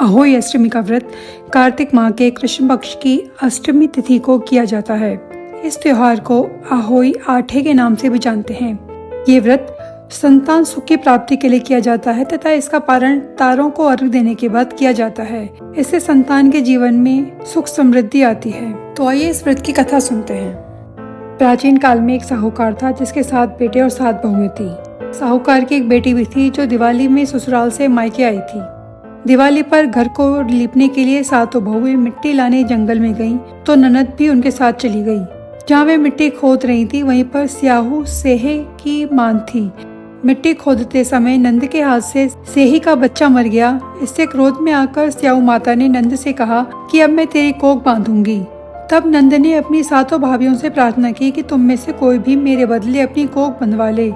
अहोई अष्टमी का व्रत कार्तिक माह के कृष्ण पक्ष की अष्टमी तिथि को किया जाता है। इस त्योहार को अहोई आठे के नाम से भी जानते हैं। ये व्रत संतान सुख की प्राप्ति के लिए किया जाता है तथा इसका पारण तारों को अर्घ देने के बाद किया जाता है। इससे संतान के जीवन में सुख समृद्धि आती है। तो आइए इस व्रत की कथा सुनते हैं। प्राचीन काल में एक साहूकार था जिसके 7 बेटे और 7 बहुएं थी। साहूकार की एक बेटी भी थी जो दिवाली में ससुराल से मायके आई थी। दिवाली पर घर को लीपने के लिए 7 बहुएं मिट्टी लाने जंगल में गईं, तो ननद भी उनके साथ चली गई। जहाँ वे मिट्टी खोद रही थी वहीं पर स्याहू सेहे की मान थी। मिट्टी खोदते समय नंद के हाथ से सेही का बच्चा मर गया। इससे क्रोध में आकर स्याहू माता ने नंद से कहा कि अब मैं तेरी कोख बांधूंगी। तब नंद ने अपनी 7 भाभियों से प्रार्थना की कि तुम में से कोई भी मेरे बदले अपनी कोख बंधवा ले।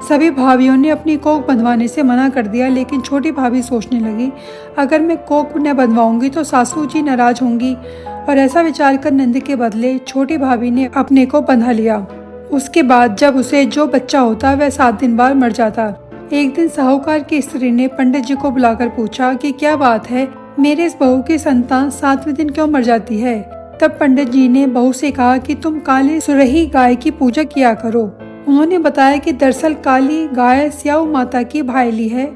सभी भाभियों ने अपनी कोख बंधवाने से मना कर दिया, लेकिन छोटी भाभी सोचने लगी, अगर मैं कोख न बंधवाऊंगी तो सासू जी नाराज होंगी। और ऐसा विचार कर नंद के बदले छोटी भाभी ने अपने को बंधा लिया। उसके बाद जब उसे जो बच्चा होता वह 7 दिन बाद मर जाता। एक दिन साहूकार की स्त्री ने पंडित जी को बुलाकर पूछा कि क्या बात है, मेरे इस बहू की संतान 7वें दिन क्यों मर जाती है। तब पंडित जी ने बहू से कहा कि तुम काली सुरही गाय की पूजा किया करो। उन्होंने बताया कि दरअसल काली गाय स्याहू माता की भाईली है,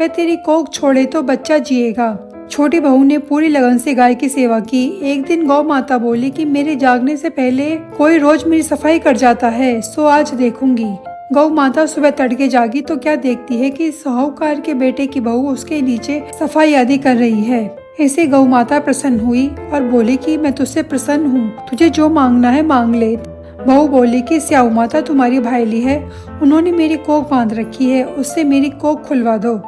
वह तेरी कोख छोड़े तो बच्चा जिएगा। छोटी बहू ने पूरी लगन से गाय की सेवा की। एक दिन गौ माता बोली कि मेरे जागने से पहले कोई रोज मेरी सफाई कर जाता है, सो आज देखूंगी। गौ माता सुबह तड़के जागी तो क्या देखती है कि साहूकार के बेटे की बहू उसके नीचे सफाई आदि कर रही है। इससे गौ माता प्रसन्न हुई और बोली कि मैं तुझसे प्रसन्न हूँ, तुझे जो मांगना है मांग ले। बहू बोली कि स्याहू माता तुम्हारी भाईली है, उन्होंने मेरी कोख बांध रखी है, उससे मेरी कोख खुलवा दो।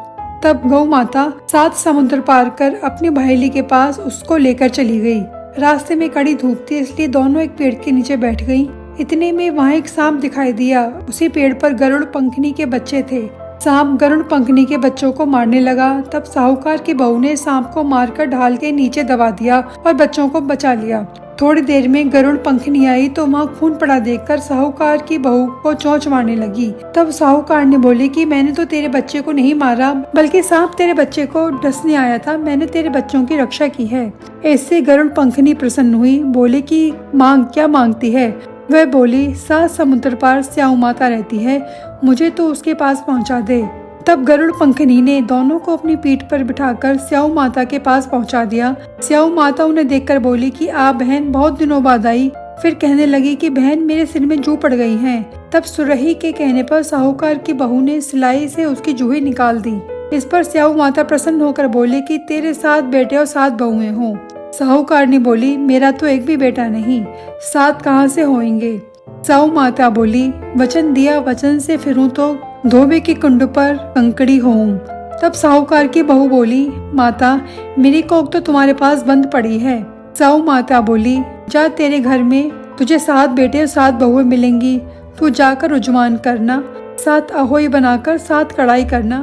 तब गौ माता 7 समुद्र पार कर अपनी भाईली के पास उसको लेकर चली गई। रास्ते में कड़ी धूप थी, इसलिए दोनों एक पेड़ के नीचे बैठ गईं। इतने में वहाँ एक सांप दिखाई दिया। उसी पेड़ पर गरुड़ पंखनी के बच्चे थे। सांप गरुड़ पंखनी के बच्चों को मारने लगा। तब साहूकार की बहू ने सांप को मारकर ढाल के नीचे दबा दिया और बच्चों को बचा लिया। थोड़ी देर में गरुड़ पंखनी आई तो वहाँ खून पड़ा देखकर साहूकार की बहू को चोंच मारने लगी। तब साहूकार ने बोली कि मैंने तो तेरे बच्चे को नहीं मारा, बल्कि सांप तेरे बच्चे को डसने आया था, मैंने तेरे बच्चों की रक्षा की है। इससे गरुड़ पंखनी प्रसन्न हुई, बोले कि मांग, क्या मांगती है। वह बोली 7 समुद्र पार स्याहू माता रहती है, मुझे तो उसके पास पहुँचा दे। तब गरुड़ पंखनी ने दोनों को अपनी पीठ पर बिठाकर स्याहू माता के पास पहुंचा दिया। स्याहू माता उन्हें देखकर बोली कि आप बहन बहुत दिनों बाद आई। फिर कहने लगी कि बहन मेरे सिर में जू पड़ गई हैं। तब सुरही के कहने पर साहूकार की बहू ने सिलाई से उसकी जूही निकाल दी। इस पर स्याहू माता प्रसन्न होकर बोले कि तेरे 7 बेटे और 7 बहुएं हों। साहूकार ने बोली मेरा तो एक भी बेटा नहीं, 7 कहाँ से होंगे। स्याहू माता बोली वचन दिया, वचन से फिरूं तो धोबे के कुंड पर कंकड़ी होऊं। तब साहूकार की बहू बोली माता मेरी कोख तो तुम्हारे पास बंद पड़ी है। स्याहू माता बोली जा, तेरे घर में तुझे 7 बेटे और 7 बहुएं मिलेंगी, तू जाकर रुजमान करना, 7 अहोई बनाकर 7 कढ़ाई करना।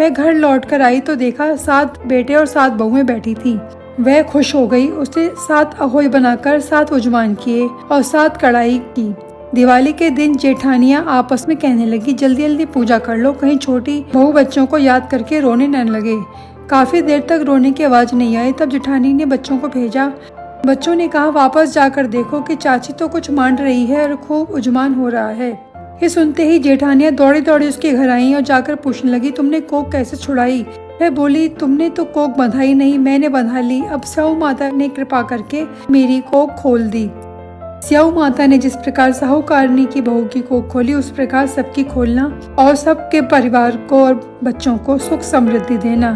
वह घर लौट कर आई तो देखा 7 बेटे और 7 बहुएं बैठी थी। वह खुश हो गई। उसने 7 अहोई बनाकर 7 उजमान किए और 7 कढ़ाई की। दिवाली के दिन जेठानियां आपस में कहने लगी जल्दी जल्दी पूजा कर लो, कहीं छोटी बहू बच्चों को याद करके रोने न लगे। काफी देर तक रोने की आवाज नहीं आई। तब जेठानी ने बच्चों को भेजा। बच्चों ने कहा वापस जाकर देखो कि चाची तो कुछ मांड रही है और खूब उजमान हो रहा है। ये सुनते ही जेठानियां दौड़ी दौड़ी उसके घर आई और जाकर पूछने लगी तुमने कोख कैसे छुड़ाई। वह बोली तुमने तो कोख बंधाई नहीं, मैंने बंधा ली। अब स्याहू माता ने कृपा करके मेरी कोख खोल दी। स्याहू माता ने जिस प्रकार साहूकारनी की बहू की कोख खोली, उस प्रकार सबकी खोलना और सबके परिवार को और बच्चों को सुख समृद्धि देना।